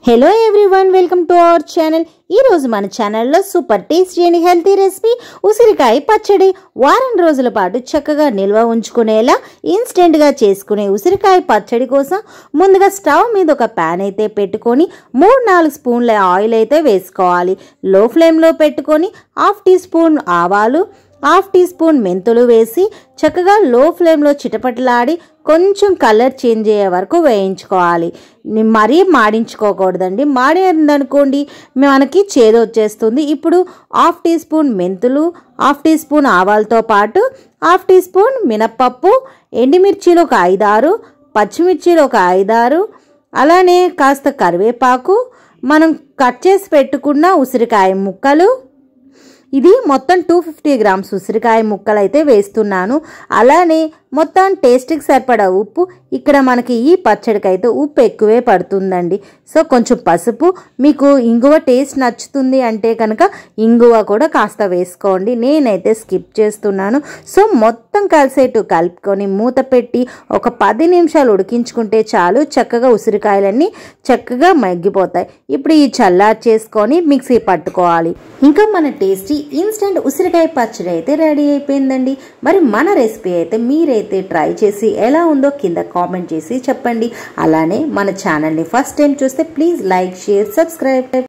Hello everyone, welcome to our channel. ఈరోజు మన ఛానల్లో super tasty and healthy recipe ఉసిరికాయ పచ్చడి. వారం రోజుల పాటు చక్కగా నిల్వ ఉంచుకునేలా ఇన్స్టెంట్గా చేసుకునే ఉసిరికాయ పచ్చడి కోసం ముందుగా స్టవ్ మీద ఒక ప్యాన్ అయితే పెట్టుకొని 3-4 స్పూన్ల ఆయిల్ అయితే వేసుకోవాలి. లో ఫ్లేమ్లో పెట్టుకొని 1/2 టీ స్పూన్ ఆవాలు, 1/2 టీ స్పూన్ మెంతులు వేసి చక్కగా లో ఫ్లేమ్లో చిటపటలాడి కొంచెం కలర్ చేంజ్ అయ్యే వరకు వేయించుకోవాలి. మరీ మాడించుకోకూడదండి. మాడిందనుకోండి మనకి చేదు వచ్చేస్తుంది. ఇప్పుడు 1/2 టీ స్పూన్ మెంతులు, 1/2 టీ స్పూన్ ఆవాలతో పాటు 1/2 టీ స్పూన్ మినప్పప్పు, ఎండుమిర్చీలు ఒక 5-6, పచ్చిమిర్చీలు ఒక 5-6, అలానే కాస్త కరివేపాకు, మనం కట్ చేసి పెట్టుకున్న ఉసిరికాయ ముక్కలు, ఇది మొత్తం 250 గ్రామ్స్ ఉసిరికాయ ముక్కలు అయితే వేస్తున్నాను. అలానే మొత్తం టేస్ట్కి సరిపడా ఉప్పు. ఇక్కడ మనకి ఈ పచ్చడికి అయితే ఉప్పు ఎక్కువే పడుతుందండి. సో కొంచెం పసుపు, మీకు ఇంగువ టేస్ట్ నచ్చుతుంది అంటే కనుక ఇంగువ కూడా కాస్త వేసుకోండి. నేనైతే స్కిప్ చేస్తున్నాను. సో మొత్తం కలిసేట్టు కలుపుకొని మూత పెట్టి ఒక 10 నిమిషాలు ఉడికించుకుంటే చాలు. చక్కగా ఉసిరికాయలన్నీ చక్కగా మగ్గిపోతాయి. ఇప్పుడు ఈ చల్లారి చేసుకొని మిక్సీ పట్టుకోవాలి. ఇంకా మన టేస్టీ ఇన్స్టెంట్ ఉసిరికాయ పచ్చడి అయితే రెడీ అయిపోయిందండి. మరి మన రెసిపీ అయితే మీరైతే ట్రై చేసి ఎలా ఉందో కింద కామెంట్ చేసి చెప్పండి. అలానే మన ఛానల్ని ఫస్ట్ టైం చూస్తే ప్లీజ్ లైక్, షేర్, సబ్స్క్రైబ్.